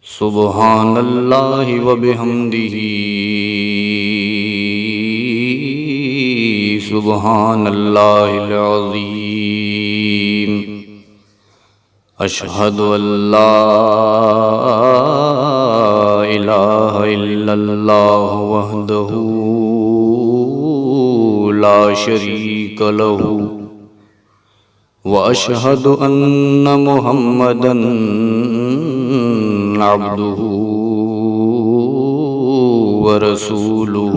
سبحان اللہ وبحمدہ سبحان اللہ العظیم اشہد ان لا الہ الا اللہ وحدہ لا شریک لہ واشہد ان محمدا عبدہ ورسولہ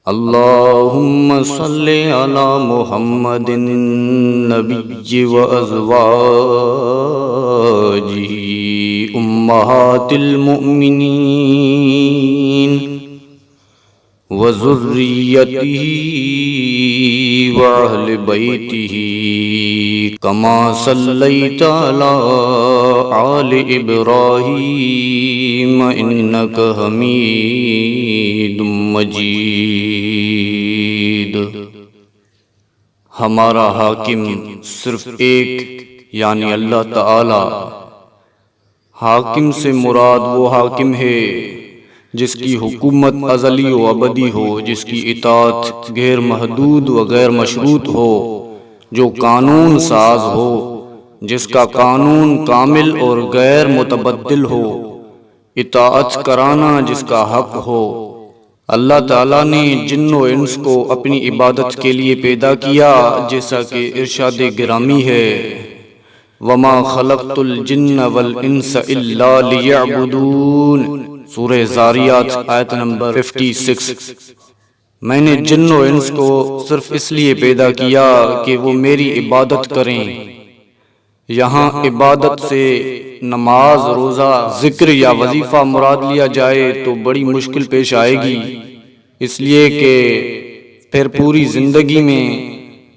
اللہم صل علی محمد النبی وازواجہ امہات المؤمنین وذریتہ واہل بیتہ کما صلیت علی آل ابراہیم انک حمید مجید۔ ہمارا حاکم صرف ایک یعنی اللہ تعالی۔ حاکم سے مراد وہ حاکم ہے جس کی حکومت ازلی و ابدی ہو، جس کی اطاعت غیر محدود و غیر مشروط ہو، جو قانون ساز ہو، جس کا قانون کامل اور غیر متبدل ہو، اطاعت کرانا جس کا حق ہو۔ اللہ تعالیٰ نے جن و انس کو اپنی عبادت کے لیے پیدا کیا، جیسا کہ ارشاد گرامی ہے وَمَا خَلَقْتُ الْجِنَّ وَالْإِنسَ إِلَّا لِيَعْبُدُونَ، سورہ زاریات آیت نمبر 56۔ میں نے جن و انس کو صرف اس لیے پیدا کیا کہ وہ میری عبادت کریں۔ یہاں عبادت سے نماز، روزہ، ذکر یا وظیفہ مراد لیا جائے تو بڑی مشکل پیش آئے گی، اس لیے کہ پھر پوری زندگی میں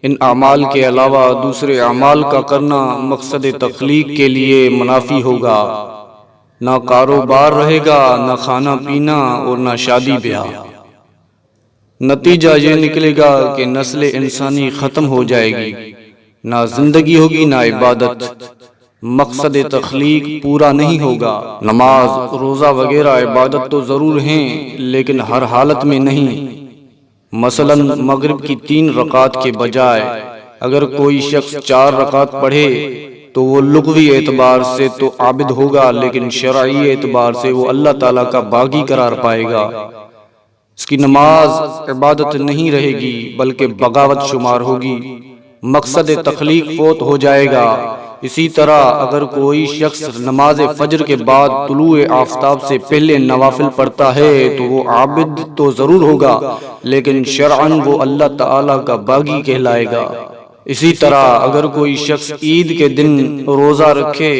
ان اعمال کے علاوہ دوسرے اعمال کا کرنا مقصد تخلیق کے لیے منافی ہوگا۔ نہ کاروبار رہے گا، نہ کھانا پینا اور نہ شادی بیاہ۔ نتیجہ یہ نکلے گا کہ نسل انسانی ختم ہو جائے گی، نہ زندگی ہوگی نہ عبادت، مقصد تخلیق پورا نہیں ہوگا۔ نماز، روزہ وغیرہ عبادت تو ضرور ہیں لیکن ہر حالت میں نہیں۔ مثلا مغرب کی 3 رکعات کے بجائے اگر کوئی شخص 4 رکعات پڑھے تو وہ لغوی اعتبار سے تو عابد ہوگا، لیکن شرعی اعتبار سے وہ اللہ تعالیٰ کا باغی قرار پائے گا۔ اس کی نماز عبادت نہیں رہے گی بلکہ بغاوت شمار ہوگی، مقصد تخلیق فوت ہو جائے گا۔ اسی طرح اگر کوئی شخص نماز فجر کے بعد طلوع آفتاب سے پہلے نوافل پڑھتا ہے تو وہ عابد تو ضرور ہوگا لیکن شرعاً وہ اللہ تعالیٰ کا باغی کہلائے گا۔ اسی طرح اگر کوئی شخص عید کے دن روزہ رکھے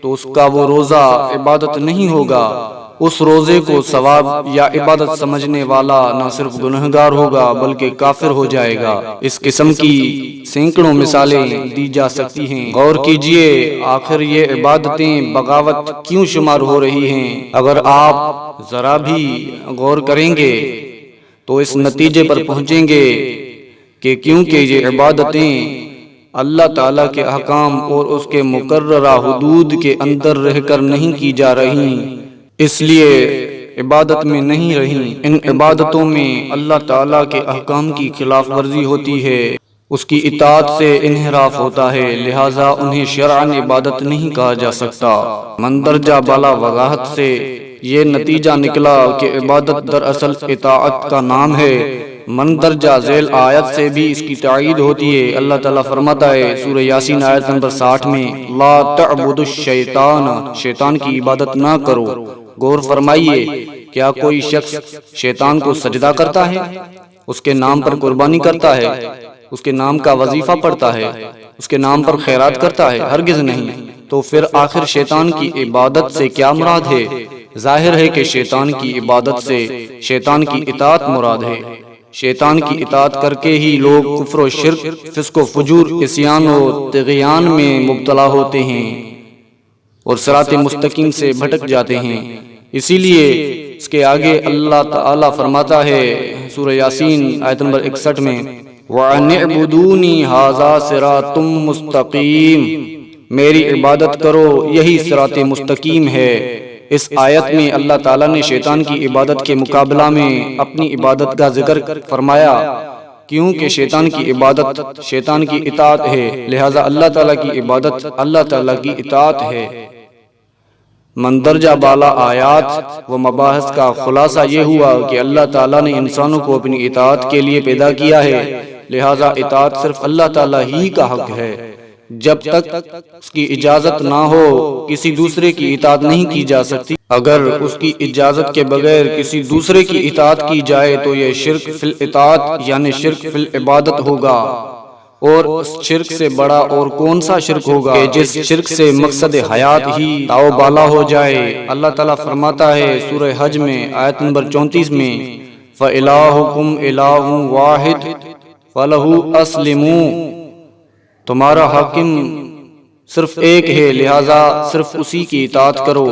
تو اس کا وہ روزہ عبادت نہیں ہوگا، اس روزے کو ثواب یا عبادت سمجھنے والا نہ صرف گنہگار ہوگا بلکہ کافر ہو جائے گا۔ اس قسم کی سینکڑوں مثالیں دی جا سکتی ہیں۔ غور کیجئے آخر یہ عبادتیں بغاوت کیوں شمار ہو رہی ہیں؟ اگر آپ ذرا بھی غور کریں گے تو اس نتیجے پر پہنچیں گے کہ کیونکہ یہ عبادتیں اللہ تعالیٰ کے احکام اور اس کے مقررہ حدود کے اندر رہ کر نہیں کی جا رہی، اس لیے عبادت میں نہیں رہی۔ ان عبادتوں میں اللہ تعالیٰ کے احکام کی خلاف ورزی ہوتی ہے، اس کی اطاعت سے انحراف ہوتا ہے، لہٰذا انہیں شرعاً عبادت نہیں کہا جا سکتا۔ مندرجہ بالا وضاحت سے یہ نتیجہ نکلا کہ عبادت دراصل اطاعت کا نام ہے۔ مندرجہ ذیل آیت سے بھی اس کی تائید ہوتی ہے۔ اللہ تعالیٰ فرماتا ہے سورہ یاسین آیت نمبر 60 میں لا تعبدوا الشیطان، شیطان کی عبادت نہ کرو۔ غور فرمائیے، کیا کوئی شخص شیطان کو سجدہ کرتا ہے، اس کے نام پر قربانی کرتا ہے، اس کے نام کا وظیفہ پڑھتا ہے، اس کے نام پر خیرات کرتا ہے؟ ہرگز نہیں۔ تو پھر آخر شیطان کی عبادت سے کیا مراد ہے؟ ظاہر ہے کہ شیطان کی عبادت سے شیطان کی اطاعت مراد ہے۔ شیطان کی اطاعت کر کے ہی لوگ کفر و شرک، فسق و فجور، عصیان و طغیان میں مبتلا ہوتے ہیں اور صراط مستقیم سے بھٹک جاتے ہیں۔ اسی لیے اس کے آگے اللہ تعالیٰ فرماتا ہے سورہ یاسین آیت نمبر 61 میں وَأَنِ اعْبُدُونِي هَذَا صِرَاطٌ مُسْتَقِيمٌ، میری عبادت کرو، یہی صراط مستقیم ہے۔ اس آیت میں اللہ تعالیٰ نے شیطان کی عبادت کے مقابلہ میں اپنی عبادت کا ذکر فرمایا، کیونکہ شیطان کی عبادت شیطان کی اطاعت ہے، لہذا اللہ تعالیٰ کی عبادت اللہ تعالیٰ کی اطاعت ہے۔ مندرجہ بالا آیات و مباحث کا خلاصہ یہ ہوا کہ اللہ تعالیٰ نے انسانوں کو اپنی اطاعت کے لیے پیدا کیا ہے، لہذا اطاعت صرف اللہ تعالیٰ ہی کا حق ہے۔ جب تک اس کی اجازت نہ ہو کسی دوسرے کی اطاعت نہیں کی جا سکتی۔ اگر اس کی اجازت کے بغیر کسی دوسرے کی اطاعت کی جائے تو یہ شرک فی الاطاعت یعنی شرک فی العبادت ہوگا۔ اور اس شرک سے بڑا اور کون سا شرک ہوگا کہ جس شرک سے مقصد حیات ہی تاؤ بالا ہو جائے۔ اللہ تعالیٰ فرماتا ہے سورہ حج میں آیت نمبر 34 میں فَإِلَٰهُكُمْ إِلَٰهٌ وَاحِدٌ فَلَهُ أَسْلِمُوا، تمہارا حاکم صرف ایک ہے، لہذا صرف اسی کی اطاعت کرو۔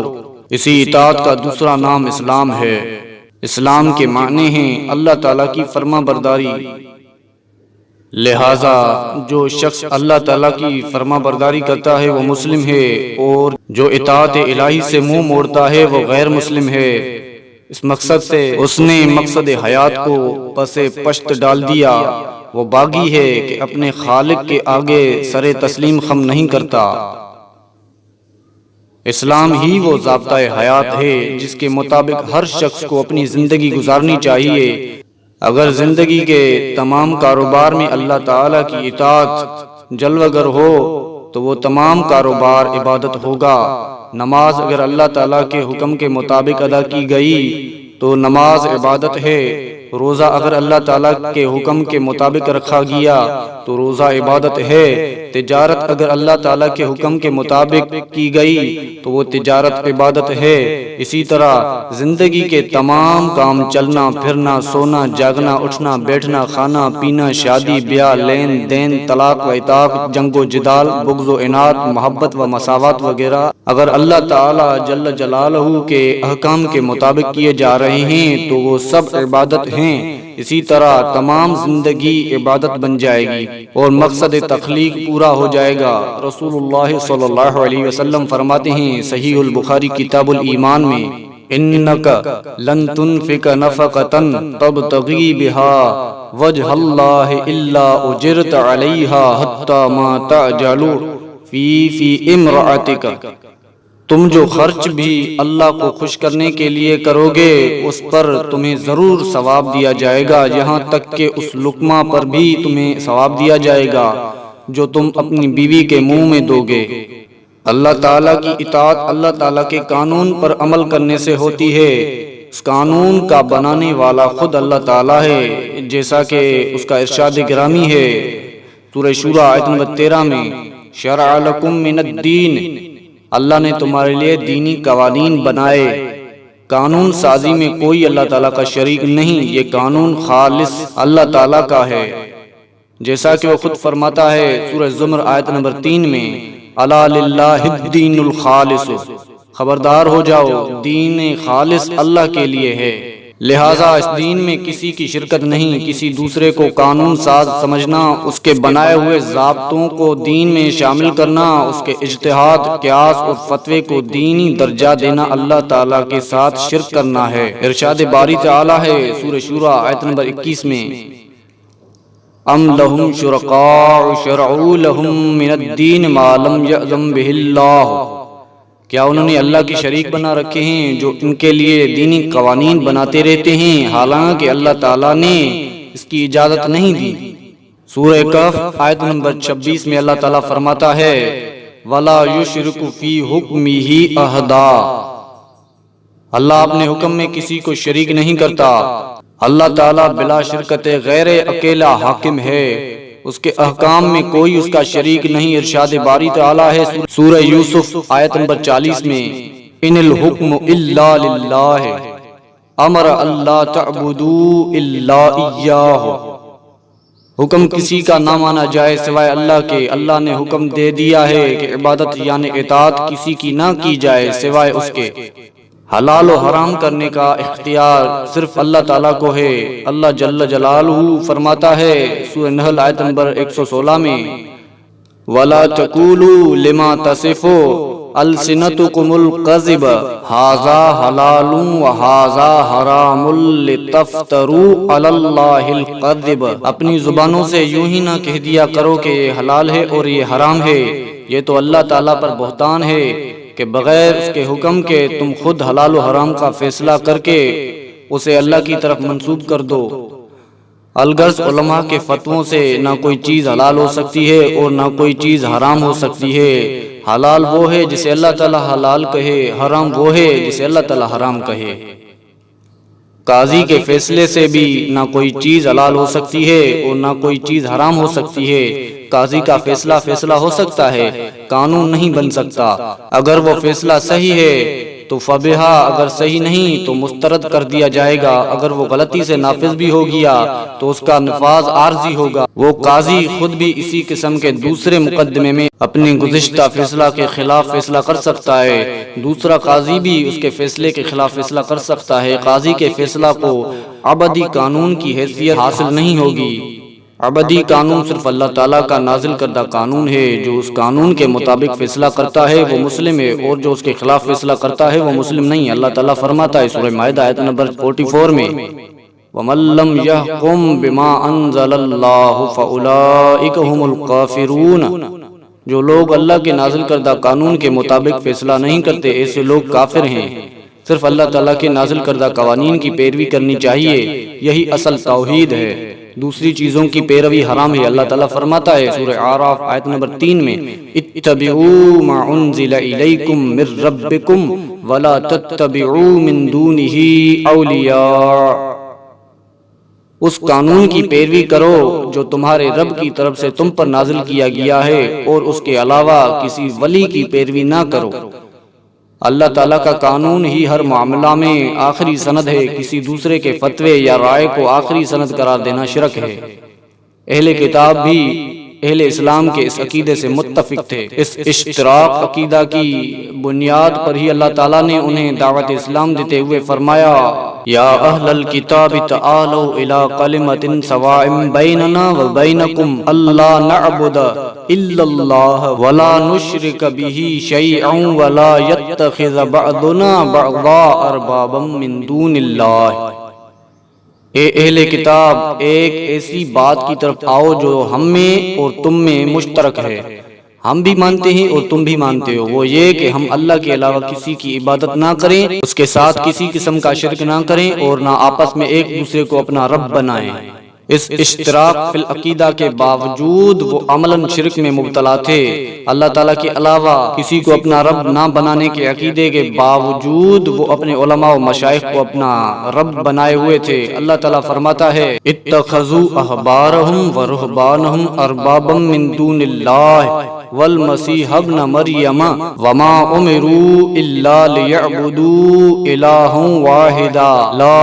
اسی اطاعت کا دوسرا نام اسلام ہے۔ اسلام کے معنی ہیں اللہ تعالیٰ کی فرما برداری، لہذا جو شخص اللہ تعالیٰ کی فرما برداری کرتا ہے وہ مسلم ہے، اور جو اطاعت الہی سے منہ موڑتا ہے وہ غیر مسلم ہے۔ اس مقصد سے اس نے مقصد حیات کو پس پشت ڈال دیا، وہ باغی ہے کہ اپنے خالق کے آگے سر تسلیم خم نہیں کرتا۔ اسلام ہی وہ ضابطہ حیات ہے جس کے مطابق ہر شخص کو اپنی زندگی گزارنی چاہیے۔ اگر زندگی کے تمام کاروبار میں اللہ تعالیٰ کی اطاعت جلوگر ہو تو وہ تمام کاروبار عبادت ہوگا۔ نماز اگر اللہ تعالیٰ کے حکم کے مطابق ادا کی گئی تو نماز عبادت ہے۔ روزہ اگر اللہ تعالیٰ کے حکم کے مطابق رکھا گیا تو روزہ عبادت ہے۔ تجارت اگر اللہ تعالیٰ کے حکم کے مطابق کی گئی تو وہ تجارت عبادت ہے۔ اسی طرح زندگی کے تمام کام، چلنا پھرنا، سونا جاگنا، اٹھنا بیٹھنا، کھانا پینا، شادی بیاہ، لین دین، طلاق و عتاق، جنگ و جدال، بغض و عناد، محبت و مساوات وغیرہ اگر اللہ تعالیٰ جل جلالہ کے احکام کے مطابق کیے جا رہے ہیں تو وہ سب عبادت ہیں۔ اسی طرح تمام زندگی عبادت بن جائے گی اور مقصد تخلیق پورا ہو جائے گا۔ رسول اللہ صلی اللہ علیہ وسلم فرماتے ہیں صحیح البخاری کتاب الایمان میں انک لن تنفق نفقۃ تبتغی بها وجہ اللہ الا اجرت علیہا حتی ما تعجل فی امرأتک، تم جو خرچ بھی اللہ کو خوش کرنے کے لیے کرو گے اس پر تمہیں ضرور ثواب دیا جائے گا، یہاں تک کہ اس لقمہ پر بھی تمہیں ثواب دیا جائے گا جو تم اپنی بیوی کے منہ میں دو گے۔ اللہ تعالیٰ کی اطاعت اللہ تعالیٰ کے قانون پر عمل کرنے سے ہوتی ہے۔ اس قانون کا بنانے والا خود اللہ تعالیٰ ہے، جیسا کہ اس کا ارشاد گرامی ہے سورہ شورى آیت نمبر 13 میں شرع لکم من الدین، اللہ نے تمہارے لیے دینی قوانین بنائے۔ قانون سازی میں کوئی اللہ تعالیٰ کا شریک نہیں، یہ قانون خالص اللہ تعالیٰ کا ہے، جیسا کہ وہ خود فرماتا ہے سورہ زمر آیت نمبر 3 میں الا للہ الدین الخالص، خبردار ہو جاؤ دین خالص اللہ کے لیے ہے۔ لہٰذا اس دین میں کسی کی شرکت نہیں، کسی دوسرے کو قانون ساز سمجھنا، اس کے بنائے ہوئے ضابطوں کو دین میں شامل کرنا، اس کے اجتہاد، قیاس اور فتوے کو دینی درجہ دینا اللہ تعالیٰ کے ساتھ شرک کرنا ہے۔ ارشاد باری تعالیٰ ہے سورہ شورى آیت نمبر 21 میں ام لہم شرکاء شرعوا لہم من الدین ما لم یأذن بہ اللہ، کیا انہوں نے اللہ کی شریک بنا رکھے ہیں جو ان کے لیے دینی قوانین بناتے رہتے ہیں حالانکہ اللہ تعالیٰ نے اس کی اجازت نہیں دی۔ سورہ کہف آیت نمبر 26 میں اللہ تعالیٰ فرماتا ہے وَلَا يُشْرِكُ فِي حُكْمِهِ أَحَدًا، اللہ اپنے حکم میں کسی کو شریک نہیں کرتا۔ اللہ تعالیٰ بلا شرکت غیر اکیلا حاکم ہے، اس کے احکام میں کوئی اس کا شریک نہیں۔ ارشاد باری تعالیٰ ہے سورہ یوسف آیت نمبر 40 میں ان الحکم الا للہ امر اللہ تعبدوا الا ایاہ، حکم کسی کا نہ مانا جائے سوائے اللہ کے۔ اللہ نے حکم دے دیا ہے کہ عبادت یعنی اطاعت کسی کی نہ کی جائے سوائے اس کے۔ حلال و حرام کرنے کا اختیار صرف اللہ تعالیٰ کو ہے۔ اللہ جل جلالہ فرماتا ہے سورہ نحل آیت نمبر 116 میں ولا تقولوا لما تصف السنتكم الكذب هذا حلال وهذا حرام لتفتروا على الله الكذب، اپنی زبانوں سے یوں ہی نہ کہہ دیا کرو کہ یہ حلال ہے اور یہ حرام ہے، یہ تو اللہ تعالیٰ پر بہتان ہے کہ بغیر اس کے حکم کے تم خود حلال و حرام کا فیصلہ کر کے اسے اللہ کی طرف منسوب کر دو۔ الغرض علماء کے فتووں سے نہ کوئی چیز حلال ہو سکتی ہے اور نہ کوئی چیز حرام ہو سکتی ہے۔ حلال وہ ہے جسے اللہ تعالیٰ حلال کہے، حرام وہ ہے جسے اللہ تعالیٰ حرام کہے۔ قاضی کے فیصلے سے بھی نہ کوئی چیز حلال ہو سکتی ہے اور نہ کوئی چیز حرام ہو سکتی ہے۔ قاضی کا فیصلہ ہو سکتا ہے، قانون نہیں بن سکتا۔ اگر وہ فیصلہ صحیح ہے تو فبہا، اگر صحیح نہیں تو مسترد کر دیا جائے گا۔ اگر وہ غلطی سے نافذ بھی ہو گیا تو اس کا نفاذ عارضی ہوگا۔ وہ قاضی خود بھی اسی قسم کے دوسرے مقدمے میں اپنے گزشتہ فیصلہ کے خلاف فیصلہ کر سکتا ہے، دوسرا قاضی بھی اس کے فیصلے کے خلاف فیصلہ کر سکتا ہے۔ قاضی کے فیصلہ کو ابدی قانون کی حیثیت حاصل نہیں ہوگی۔ ابدی قانون صرف اللہ تعالیٰ کا نازل کردہ قانون ہے، جو اس قانون کے مطابق فیصلہ کرتا ہے وہ مسلم ہے، اور جو اس کے خلاف فیصلہ کرتا ہے وہ مسلم نہیں۔ اللہ تعالیٰ فرماتا ہے سورہ مائدہ آیت نمبر 44 میں، وَمَن لَّمْ يَحْكُم بِمَا أَنزَلَ اللَّهُ فَأُولَٰئِكَ هُمُ الْكَافِرُونَ، جو لوگ اللہ کے نازل کردہ قانون کے مطابق فیصلہ نہیں کرتے ایسے لوگ کافر ہیں۔ صرف اللہ تعالیٰ کے نازل کردہ قوانین کی پیروی کرنی چاہیے، یہی اصل توحید ہے۔ دوسری چیزوں کی پیروی حرام ہے۔ اللہ تعالیٰ فرماتا ہے سورہ اعراف آیت نمبر 3 میں، اتبعوا ما انزل الیکم من ربکم ولا تتبعوا من دونہ اولیاء، اس قانون کی پیروی کرو جو تمہارے رب کی طرف سے تم پر نازل کیا گیا ہے، اور اس کے علاوہ کسی ولی کی پیروی نہ کرو۔ اللہ تعالیٰ کا قانون ہی ہر معاملہ میں آخری سند ہے، کسی دوسرے کے فتوے یا رائے کو آخری سند قرار دینا شرک ہے۔ اہل کتاب بھی اہل اسلام کے اس عقیدے سے متفق تھے۔ اس اشتراک عقیدہ کی بنیاد پر ہی اللہ تعالیٰ نے انہیں دعوت اسلام دیتے ہوئے فرمایا، یا اہل الکتاب تعالوا الی کلمۃ سواء بیننا وبینکم الا نعبد الا اللہ ولا نشرک بہ شیئا ولا یتخذ بعضنا بعضا اربابا من دون اللہ۔ اے اہل کتاب، ایک ایسی بات کی طرف آؤ جو ہم میں اور تم میں مشترک ہے، ہم بھی مانتے ہیں اور تم بھی مانتے ہو، وہ یہ کہ ہم اللہ کے علاوہ کسی کی عبادت نہ کریں، اس کے ساتھ کسی قسم کا شرک نہ کریں، اور نہ آپس میں ایک دوسرے کو اپنا رب بنائیں۔ اس اشتراک فی العقیدہ کے باوجود وہ عملاً شرک میں مبتلا تھے۔ اللہ تعالیٰ کے علاوہ کسی کو اپنا رب نہ بنانے کے عقیدے کے باوجود وہ اپنے علماء و مشائخ کو اپنا رب بنائے ہوئے تھے۔ اللہ تعالیٰ فرماتا ہے، اتخذوا احبارهم ورهبانهم اربابا من دون اللہ والمسیح ابن مریم وما امروا الا لیعبدوا الہا واحدا لا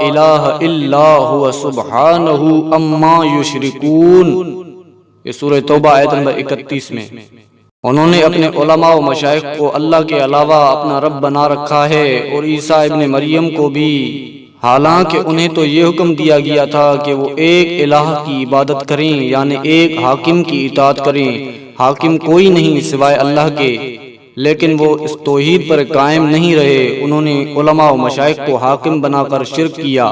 الہ الا هو سبحانہ اما یشرکون۔ یہ سورہ توبہ آیت نمبر 31 میں انہوں نے اپنے علماء و مشائخ کو اللہ کے علاوہ اپنا رب بنا رکھا ہے، اور عیسیٰ ابن مریم کو بھی، حالانکہ انہیں تو یہ حکم دیا گیا تھا کہ وہ ایک الہ کی عبادت کریں، یعنی ایک حاکم کی اطاعت کریں۔ حاکم کوئی نہیں سوائے اللہ کے، لیکن وہ اس توحید پر قائم نہیں رہے۔ انہوں نے علماء و مشائخ کو حاکم بنا کر شرک کیا۔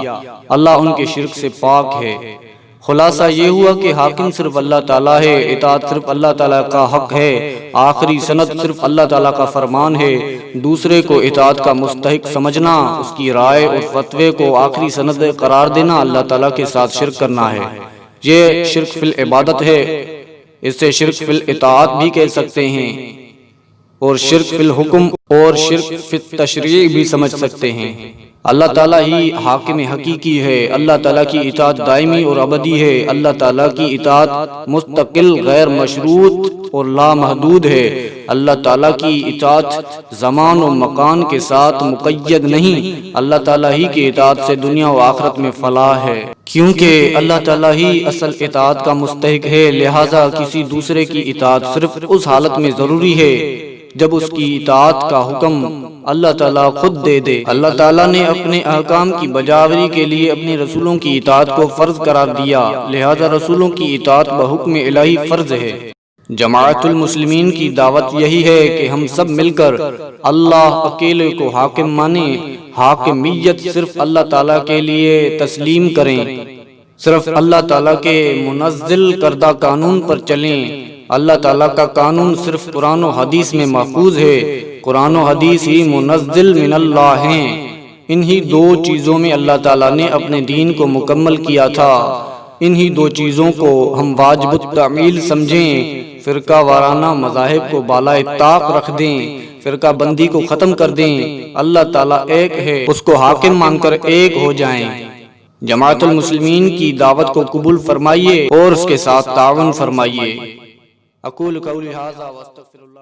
اللہ ان کے شرک سے پاک ہے۔ خلاصہ یہ ہوا کہ حاکم صرف اللہ تعالیٰ ہے، اطاعت صرف اللہ تعالیٰ کا حق ہے، آخری سند صرف اللہ تعالیٰ کا فرمان ہے۔ دوسرے کو اطاعت کا مستحق سمجھنا، اس کی رائے اور فتوے کو آخری سند قرار دینا، اللہ تعالیٰ کے ساتھ شرک کرنا ہے۔ یہ شرک فی العبادت ہے، اسے شرک فی الاطاعت بھی کہہ سکتے ہیں، اور شرک فی الحکم اور شرک فی التشریع بھی سمجھ سکتے ہیں۔ اللہ تعالیٰ ہی حاکم حقیقی ہے، اللہ تعالیٰ کی اطاعت دائمی اور ابدی ہے، اللہ تعالیٰ کی اطاعت مستقل، غیر مشروط اور لامحدود ہے۔ اللہ تعالیٰ کی اطاعت زمان و مکان کے ساتھ مقید نہیں، اللہ تعالیٰ ہی کی اطاعت سے دنیا و آخرت میں فلاح ہے، کیونکہ اللہ تعالیٰ ہی اصل اطاعت کا مستحق ہے۔ لہذا کسی دوسرے کی اطاعت صرف اس حالت میں ضروری ہے جب اس کی اطاعت کا حکم اللہ تعالیٰ خود دے دے۔ اللہ تعالیٰ نے اپنے احکام کی بجاوری کے لیے اپنے رسولوں کی اطاعت کو فرض قرار دیا، لہذا رسولوں کی اطاعت بحکم الہی فرض ہے۔ جماعت المسلمین کی دعوت یہی ہے کہ ہم سب مل کر اللہ اکیلے کو حاکم مانیں، حاکمیت صرف اللہ تعالیٰ کے لیے تسلیم کریں، صرف اللہ تعالیٰ کے منزل کردہ قانون پر چلیں۔ اللہ تعالیٰ کا قانون صرف قرآن و حدیث میں محفوظ ہے، قرآن و حدیث ہی منزل من اللہ ہیں۔ انہی دو چیزوں میں اللہ تعالیٰ نے اپنے دین کو مکمل کیا تھا۔ انہی دو چیزوں کو ہم واجب التعمیل سمجھیں، فرقہ وارانہ مذاہب کو بالائے طاق رکھ دیں، فرقہ بندی کو ختم کر دیں، اللہ تعالیٰ ایک ہے اس کو حاکم مان کر ایک ہو جائیں۔ جماعت المسلمین کی دعوت کو قبول فرمائیے اور اس کے ساتھ تعاون فرمائیے۔ اقول قولی ھذا واستغفر اللہ۔